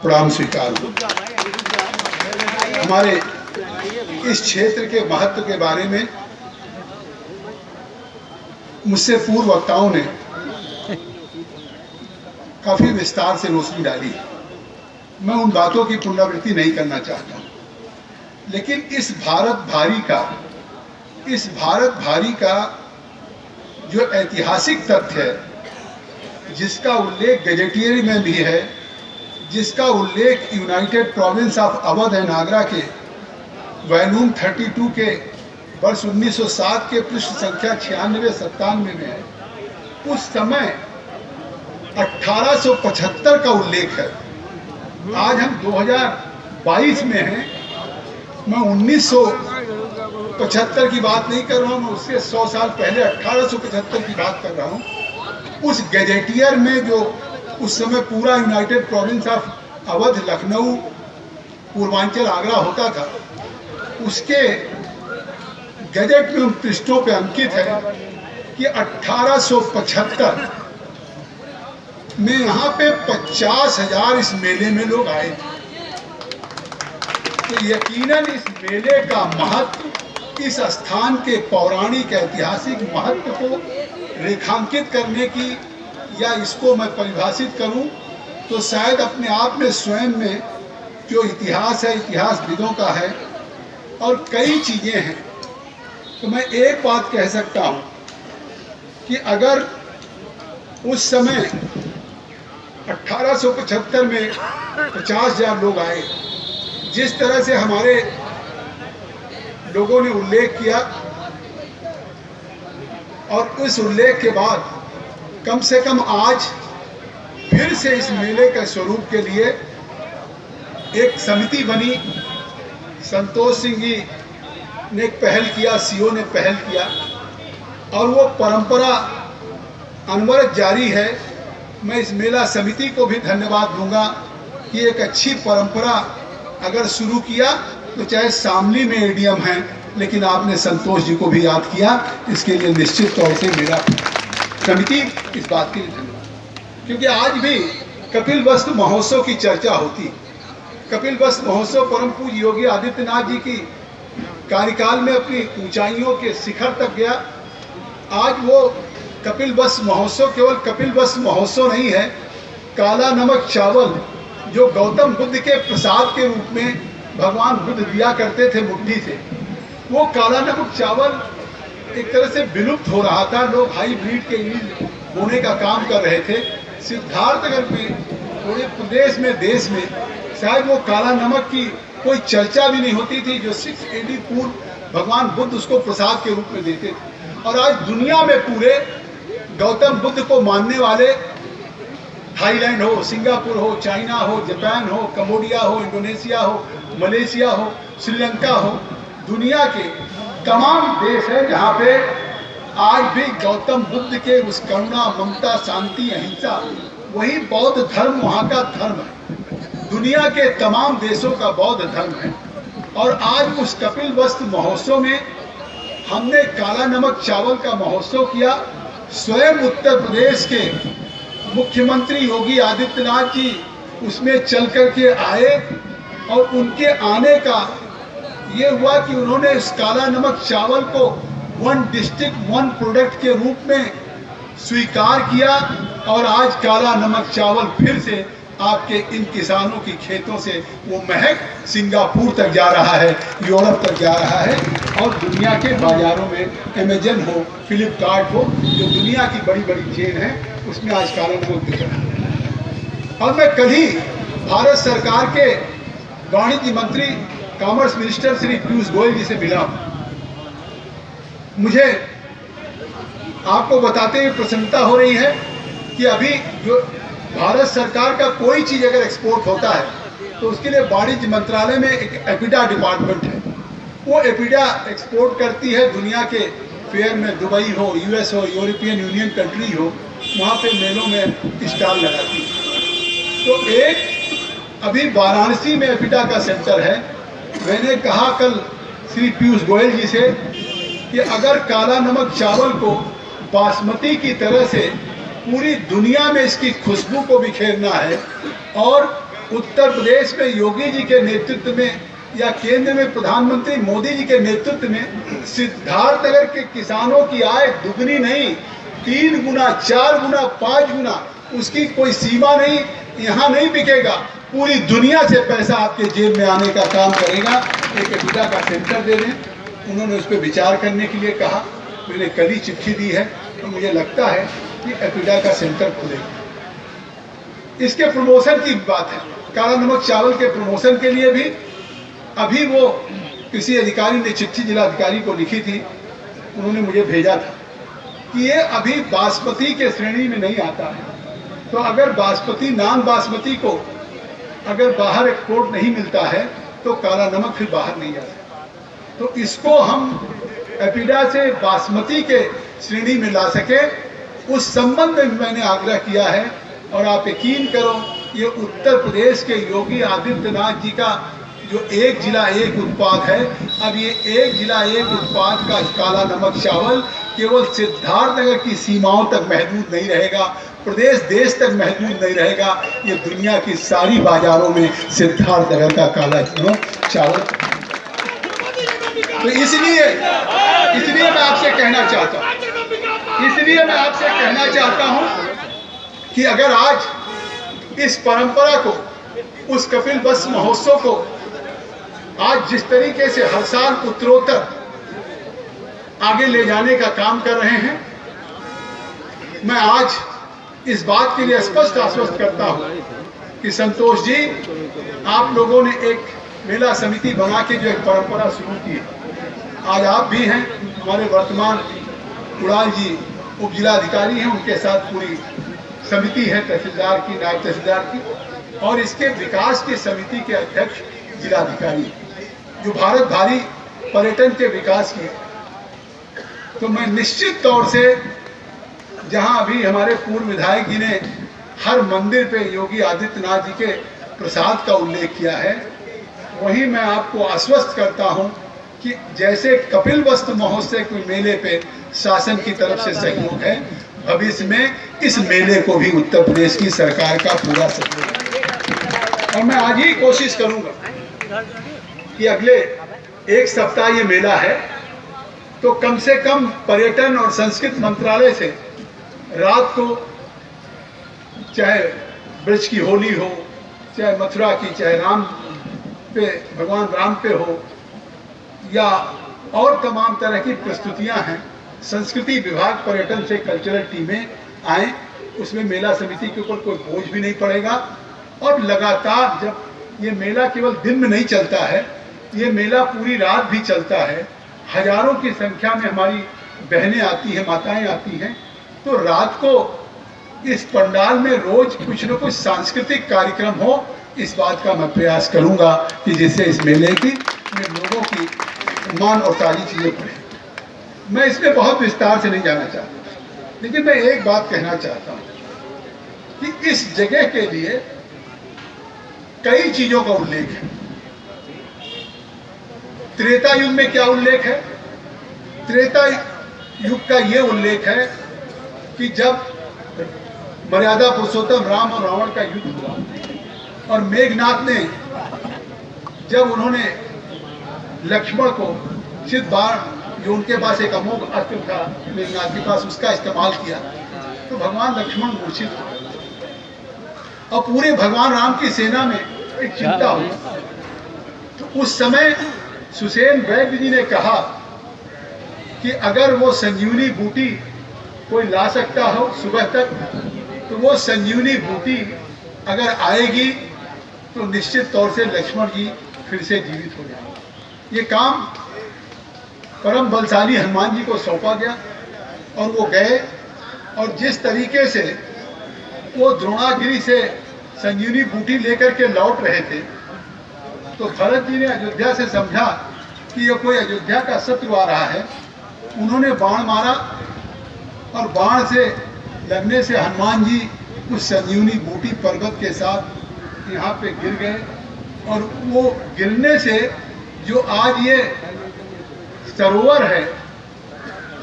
प्रणाम स्वीकार हो। हमारे इस क्षेत्र के महत्व के बारे में मुझसे पूर्व वक्ताओं ने काफी विस्तार से रोशनी डाली। मैं उन बातों की पुनरावृत्ति नहीं करना चाहता, लेकिन इस भारत भारी का जो ऐतिहासिक तथ्य है, जिसका उल्लेख गजेटियर में भी है, जिसका उल्लेख United province of Awadh and Agra के वॉल्यूम 32 के वर्ष 1907 के पृष्ठ संख्या 96-97 में है, उस समय 1875 का उल्लेख है। आज हम 2022 में हैं। मैं 1975 की बात नहीं कर रहा हूँ, मैं उससे 100 साल पहले 1875 की बात कर रहा हूँ। उस गजेटियर में जो उस समय पूरा United province of Awadh, Lucknow, Purvanchal, Agra होता था, उसके गजेट में उन पृष्ठों पे अंकित है कि 1875 में यहाँ पे 50,000 इस मेले में लोग आए थे। तो यकीनन इस मेले का महत्व, इस स्थान के पौराणिक ऐतिहासिक महत्व को रेखांकित करने की, या इसको मैं परिभाषित करूं तो शायद अपने आप में स्वयं में जो इतिहास है, इतिहासविदों का है, और कई चीज़ें हैं। तो मैं एक बात कह सकता हूं कि अगर उस समय 1875 में 50,000 लोग आए, जिस तरह से हमारे लोगों ने उल्लेख किया, और उस उल्लेख के बाद कम से कम आज फिर से इस मेले के स्वरूप के लिए एक समिति बनी। संतोष सिंह जी ने एक पहल किया, सीओ ने पहल किया, और वो परंपरा अनवरत जारी है। मैं इस मेला समिति को भी धन्यवाद दूंगा कि एक अच्छी परंपरा अगर शुरू किया, तो चाहे शामली में एडीएम है, लेकिन आपने संतोष जी को भी याद किया, इसके लिए निश्चित तौर से मेरा समिति इस बात के लिए धन्यवाद। क्योंकि आज भी कपिल वस्तु महोत्सव की चर्चा होती। कपिल वस्तु महोत्सव परम पूज्य योगी आदित्यनाथ जी की कार्यकाल में अपनी ऊंचाइयों के शिखर तक गया। आज वो कपिल वस्तु महोत्सव केवल कपिल वस्तु महोत्सव नहीं है। काला नमक चावल जो गौतम बुद्ध के प्रसाद के रूप में भगवान बुद्ध दिया करते थे मुट्ठी से, वो काला नमक चावल एक तरह से विलुप्त हो रहा था। लोग हाईब्रिड के बीज बोने का काम कर रहे थे। सिद्धार्थनगर में, पूरे प्रदेश में, देश में शायद वो काला नमक की कोई चर्चा भी नहीं होती थी, जो 6 AD पूर्व भगवान बुद्ध उसको प्रसाद के रूप में देते थे। और आज दुनिया में पूरे गौतम बुद्ध को मानने वाले, थाईलैंड हो, सिंगापुर हो, चाइना हो, जापान हो, कंबोडिया हो, इंडोनेशिया हो, मलेशिया हो, श्रीलंका हो, दुनिया के तमाम देश हैं जहाँ पे आज भी गौतम बुद्ध के उस करुणा, ममता, शांति, अहिंसा, वही बौद्ध धर्म वहाँ का धर्म है। दुनिया के तमाम देशों का बौद्ध धर्म है। और आज उस कपिल वस्तु महोत्सव में हमने काला नमक चावल का महोत्सव किया। स्वयं उत्तर प्रदेश के मुख्यमंत्री योगी आदित्यनाथ जी उसमें चल करके आए, और उनके आने का ये हुआ कि उन्होंने इस काला नमक चावल को 1 डिस्ट्रिक्ट 1 प्रोडक्ट के रूप में स्वीकार किया। और आज काला नमक चावल फिर से आपके इन किसानों की खेतों से वो महक सिंगापुर तक जा रहा है, यूरोप तक जा रहा है, और दुनिया के बाजारों में अमेजन हो, फ्लिपकार्ट हो, जो दुनिया की बड़ी बड़ी चेन है, उसमें आज काला नमक बिक रहा है। और मैं कल ही भारत सरकार के वाणिज्य मंत्री, कॉमर्स मिनिस्टर श्री पीयूष गोयल जी से मिला। मुझे आपको बताते हुए प्रसन्नता हो रही है कि अभी जो भारत सरकार का कोई चीज़ अगर एक्सपोर्ट होता है, तो उसके लिए वाणिज्य मंत्रालय में एक एपिडा डिपार्टमेंट है। वो एपिडा एक्सपोर्ट करती है दुनिया के फेयर में, दुबई हो, US हो, यूरोपियन यूनियन कंट्री हो, वहाँ पे मेलों में स्टॉल लगाती है। तो एक अभी वाराणसी में एपिडा का सेंटर है। मैंने कहा कल श्री पीयूष गोयल जी से कि अगर काला नमक चावल को बासमती की तरह से पूरी दुनिया में इसकी खुशबू को बिखेरना है, और उत्तर प्रदेश में योगी जी के नेतृत्व में या केंद्र में प्रधानमंत्री मोदी जी के नेतृत्व में सिद्धार्थनगर के किसानों की आय दुगनी नहीं, 3 गुना, 4 गुना, 5 गुना, उसकी कोई सीमा नहीं। यहाँ नहीं बिकेगा, पूरी दुनिया से पैसा आपके जेब में आने का काम करेगा। एक एपिडा का सेंटर दे दें, उन्होंने उस पर विचार करने के लिए कहा। मैंने कल ही चिट्ठी दी है, तो मुझे लगता है कि एपिडा का सेंटर खुलेगा। इसके प्रमोशन की बात है, काला नमक चावल के प्रमोशन के लिए भी अभी वो किसी अधिकारी ने चिट्ठी जिलाधिकारी को लिखी थी, उन्होंने मुझे भेजा था कि ये अभी बासमती के श्रेणी में नहीं आता है। तो अगर बासमती, नॉन बासमती को अगर बाहर एक्सपोर्ट नहीं मिलता है तो काला नमक फिर बाहर नहीं जाता। तो इसको हम एपिडा से बासमती के श्रेणी में ला सके, उस संबंध में मैंने आग्रह किया है। और आप यकीन करो, ये उत्तर प्रदेश के योगी आदित्यनाथ जी का जो एक जिला एक उत्पाद है, अब ये एक जिला एक उत्पाद का काला नमक चावल केवल सिद्धार्थनगर की सीमाओं तक महदूद नहीं रहेगा, प्रदेश देश तक महदूद नहीं रहेगा, ये दुनिया की सारी बाजारों में सिद्धार्थनगर का काला नमक चावल। तो इसलिए मैं आपसे कहना चाहता हूं कि अगर आज इस परंपरा को, उस कपिल वस्तु महोत्सव को आज जिस तरीके से हर साल उत्तरोत्तर आगे ले जाने का काम कर रहे हैं, मैं आज इस बात के लिए स्पष्ट आश्वस्त करता हूं कि संतोष जी, आप लोगों ने एक मेला समिति बना के जो एक परंपरा शुरू की है, आज आप भी हैं, हमारे वर्तमान उड़ाल जी उप जिलाधिकारी हैं, उनके साथ पूरी समिति है तहसीलदार की, नायब तहसीलदार की, और इसके विकास की समिति के अध्यक्ष जिलाधिकारी, जो भारत भारी पर्यटन के विकास की। तो मैं निश्चित तौर से, जहां अभी हमारे पूर्व विधायक जी ने हर मंदिर पे योगी आदित्यनाथ जी के प्रसाद का उल्लेख किया है, वहीं मैं आपको आश्वस्त करता हूं कि जैसे कपिल वस्तु महोत्सव के मेले पे शासन की तरफ से सहयोग है, भविष्य में इस मेले को भी उत्तर प्रदेश की सरकार का पूरा सहयोग है। और मैं आज ही कोशिश करूंगा कि अगले एक सप्ताह ये मेला है, तो कम से कम पर्यटन और संस्कृति मंत्रालय से रात को, चाहे ब्रज की होली हो, चाहे मथुरा की, चाहे राम पे, भगवान राम पे हो, या और तमाम तरह की प्रस्तुतियां हैं, संस्कृति विभाग पर्यटन से कल्चरल टीमें आए, उसमें मेला समिति के ऊपर कोई बोझ भी नहीं पड़ेगा। और लगातार, जब ये मेला केवल दिन में नहीं चलता है, ये मेला पूरी रात भी चलता है, हजारों की संख्या में हमारी बहनें आती हैं, माताएं आती हैं, तो रात को इस पंडाल में रोज कुछ न कुछ सांस्कृतिक कार्यक्रम हो, इस बात का मैं प्रयास करूंगा कि जिससे इस मेले की लोगों की मान और ताजी चीजें पड़े। मैं इसमें बहुत विस्तार से नहीं जाना चाहता, लेकिन मैं एक बात कहना चाहता हूं कि इस जगह के लिए कई चीजों का उल्लेख है। त्रेता युग में क्या उल्लेख है? त्रेता युग का यह उल्लेख है कि जब मर्यादा पुरुषोत्तम राम और रावण का युद्ध हुआ, और मेघनाथ ने, जब उन्होंने लक्ष्मण को सिद्ध बाण, जो उनके पास एक अमोघ अस्त्र था मेघनाथ के पास, उसका इस्तेमाल किया, तो भगवान लक्ष्मण मूर्छित हुए और पूरे भगवान राम की सेना में एक चिंता हुई। तो उस समय सुसेन वैद्य जी ने कहा कि अगर वो संजीवनी बूटी कोई ला सकता हो सुबह तक, तो वो संजीवनी बूटी अगर आएगी तो निश्चित तौर से लक्ष्मण जी फिर से जीवित हो जाएंगे। ये काम परम बलशाली हनुमान जी को सौंपा गया और वो गए, और जिस तरीके से वो द्रोणागिरी से संजीवनी बूटी लेकर के लौट रहे थे, तो भरत जी ने अयोध्या से समझा कि ये कोई अयोध्या का शत्रु आ रहा है। उन्होंने बाण मारा और बाण से लगने से हनुमान जी उस संजीवनी बूटी पर्वत के साथ यहाँ पे गिर गए, और वो गिरने से जो आज ये सरोवर है,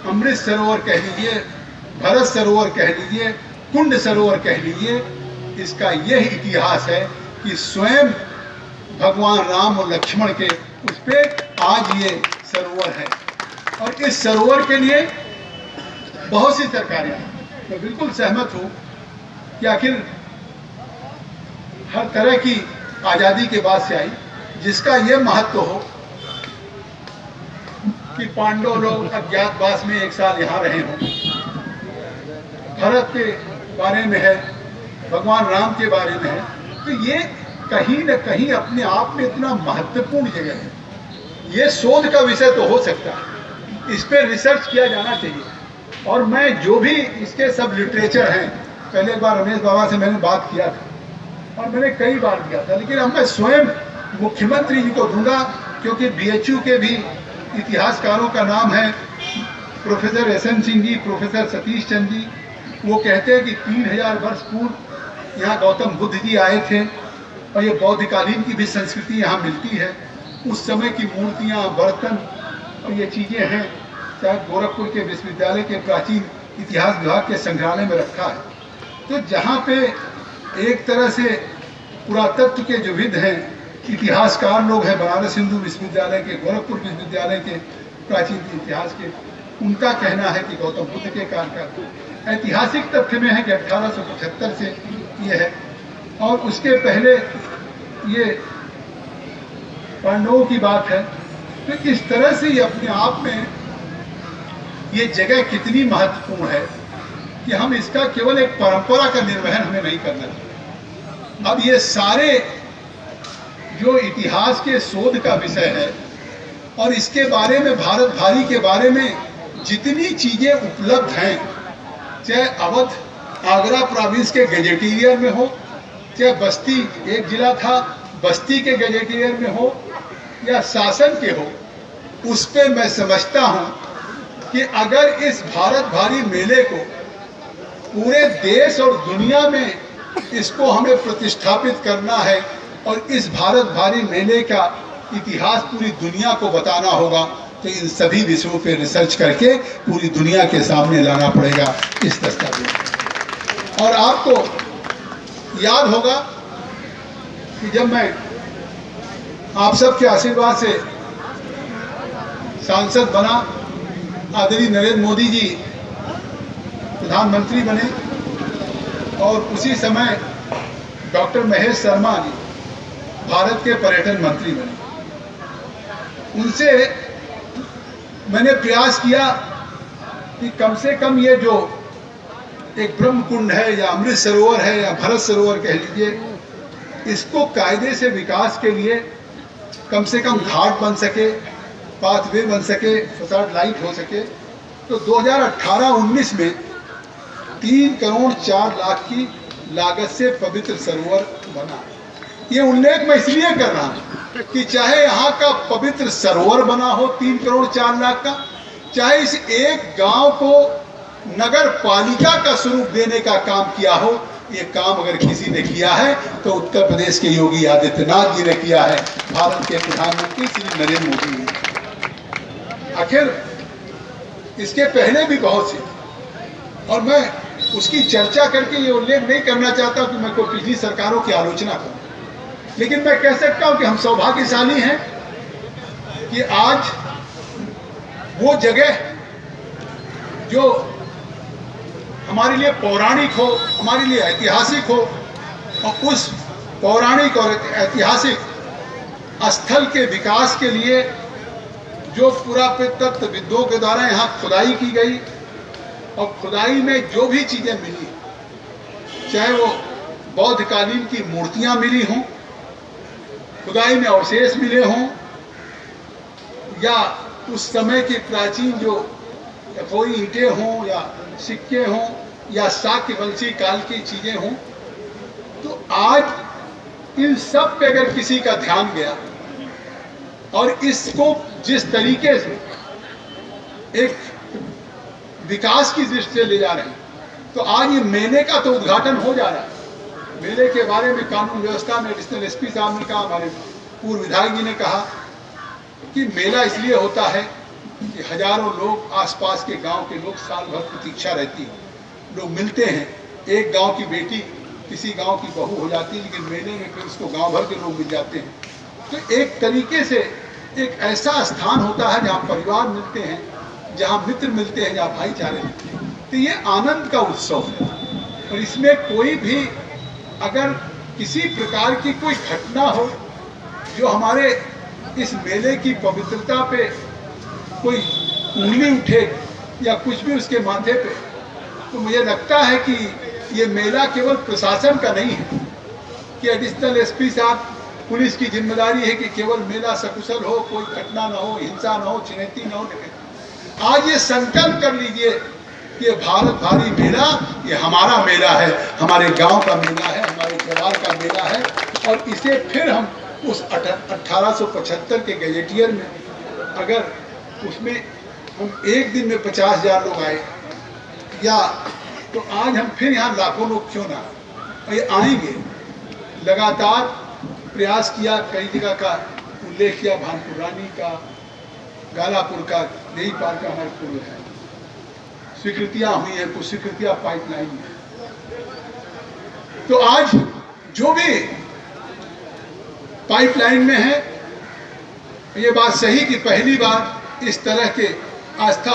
अमृत सरोवर कह लीजिए, भरत सरोवर कह लीजिए, कुंड सरोवर कह लीजिए, इसका यह इतिहास है कि स्वयं भगवान राम और लक्ष्मण के उस पे आज ये सरोवर है। और इस सरोवर के लिए बहुत सी सरकारें, मैं बिल्कुल सहमत हूँ कि आखिर हर तरह की आज़ादी के बाद से आई, जिसका ये महत्व हो कि पांडव लोग अज्ञातवास में 1 साल यहाँ रहे हों, भरत के बारे में है, भगवान राम के बारे में है, तो ये कहीं न कहीं अपने आप में इतना महत्वपूर्ण जगह है। ये शोध का विषय तो हो सकता है, इस पर रिसर्च किया जाना चाहिए। और मैं जो भी इसके सब लिटरेचर हैं, पहले एक बार रमेश बाबा से मैंने बात किया था और मैंने कई बार किया था, लेकिन अब मैं स्वयं मुख्यमंत्री जी को दूंगा, क्योंकि BHU के भी इतिहासकारों का नाम है professor SM Singh ji, professor Satish Chandra ji. वो कहते हैं कि 3000 वर्ष पूर्व यहाँ गौतम बुद्ध जी आए थे और ये बौद्धकालीन की भी संस्कृति यहाँ मिलती है। उस समय की मूर्तियाँ, बर्तन और ये चीज़ें हैं, चाहे गोरखपुर के विश्वविद्यालय के प्राचीन इतिहास विभाग के संग्रहालय में रखा है। तो जहाँ पे एक तरह से पुरातत्व के जो विद हैं, इतिहासकार लोग हैं, बनारस हिंदू विश्वविद्यालय के, गोरखपुर विश्वविद्यालय के प्राचीन इतिहास के, उनका कहना है कि गौतम बुद्ध के काल का ऐतिहासिक तथ्य में है कि 1875 से ये है। और उसके पहले ये पांडवों की बात है। तो इस तरह से ये अपने आप में ये जगह कितनी महत्वपूर्ण है कि हम इसका केवल एक परंपरा का निर्वहन हमें नहीं करना चाहिए। अब ये सारे जो इतिहास के शोध का विषय है और इसके बारे में, भारत भारी के बारे में जितनी चीज़ें उपलब्ध हैं, चाहे अवध आगरा प्रोविंस के गजेटियर में हो, चाहे बस्ती एक जिला था बस्ती के गजेटियर में हो, या शासन के हो, उस पे मैं समझता हूँ कि अगर इस भारत भारी मेले को पूरे देश और दुनिया में इसको हमें प्रतिष्ठापित करना है और इस भारत भारी मेले का इतिहास पूरी दुनिया को बताना होगा, तो इन सभी विषयों पे रिसर्च करके पूरी दुनिया के सामने लाना पड़ेगा इस दस्तावेज। और आपको याद होगा कि जब मैं आप सबके आशीर्वाद से सांसद बना, आदरणीय नरेंद्र मोदी जी प्रधानमंत्री बने और उसी समय डॉक्टर महेश शर्मा जी भारत के पर्यटन मंत्री बने। उनसे मैंने प्रयास किया कि कम से कम ये जो एक ब्रह्म कुंड है या अमृत सरोवर है या भरत सरोवर कह लीजिए, इसको कायदे से विकास के लिए कम से कम घाट बन सके, पाथवे बन सके, फसाड लाइट हो सके। तो 2018-19 में 3 करोड़ 4 लाख की लागत से पवित्र सरोवर बना। ये उल्लेख मैं इसलिए कर रहा हूँ कि चाहे यहाँ का पवित्र सरोवर बना हो 3 करोड़ 4 लाख का, चाहे इस एक गांव को नगर पालिका का स्वरूप देने का काम किया हो, ये काम अगर किसी ने किया है तो उत्तर प्रदेश के योगी आदित्यनाथ जी ने किया है, भारत के प्रधानमंत्री श्री नरेंद्र मोदी ने। आखिर इसके पहले भी बहुत सी, और मैं उसकी चर्चा करके ये उल्लेख नहीं करना चाहता कि मैं कोई पिछली सरकारों की आलोचना करूं, लेकिन मैं कह सकता हूं कि हम सौभाग्यशाली हैं कि आज वो जगह जो हमारे लिए पौराणिक हो, हमारे लिए ऐतिहासिक हो, और उस पौराणिक और ऐतिहासिक स्थल के विकास के लिए जो पुरातत्वविदों के द्वारा यहाँ खुदाई की गई और खुदाई में जो भी चीज़ें मिली, चाहे वो बौद्धकालीन की मूर्तियाँ मिली हों, खुदाई में अवशेष मिले हों, या उस समय के प्राचीन जो कोई ईंटें हों या सिक्के हों या शाक्य वंशी काल की चीज़ें हों, तो आज इन सब पे अगर किसी का ध्यान गया और इसको जिस तरीके से एक विकास की दृष्टि से ले जा रहे हैं, तो आज ये मेले का तो उद्घाटन हो जा रहा है। मेले के बारे में कानून व्यवस्था में एडिशनल SP साहब ने कहा, हमारे पूर्व विधायक जी ने कहा कि मेला इसलिए होता है कि हजारों लोग, आसपास के गांव के लोग साल भर प्रतीक्षा रहती है, लोग मिलते हैं। एक गांव की बेटी किसी गांव की बहू हो जाती है, लेकिन मेले में फिर उसको गांव भर के लोग मिल जाते हैं। तो एक तरीके से एक ऐसा स्थान होता है जहाँ परिवार मिलते हैं, जहाँ मित्र मिलते हैं, जहाँ भाईचारे मिलते हैं। तो ये आनंद का उत्सव है, और इसमें कोई भी अगर किसी प्रकार की कोई घटना हो जो हमारे इस मेले की पवित्रता पे कोई उंगली उठे या कुछ भी उसके माथे पे, तो मुझे लगता है कि ये मेला केवल प्रशासन का नहीं है कि एडिशनल एसपी साहब, पुलिस की जिम्मेदारी है कि केवल मेला सकुशल हो, कोई घटना ना हो, हिंसा ना हो, छिनैती ना हो। आज ये संकल्प कर लीजिए कि भारत भारी मेला ये हमारा मेला है, हमारे गांव का मेला है, हमारे जवार का मेला है, और इसे फिर हम उस 1875 के गजेटियर में, अगर उसमें हम एक दिन में 50,000 लोग आए, या तो आज हम फिर यहाँ लाखों लोग क्यों ना ये आएंगे। लगातार प्रयास किया, कई जगह का उल्लेख किया, भानपुर रानी का, गालापुर का, यही पार का हमारे पूर्व है, स्वीकृतियां हुई है, कुछ स्वीकृतियां पाइपलाइन में। तो आज जो भी पाइपलाइन में है, ये बात सही कि पहली बार इस तरह के आस्था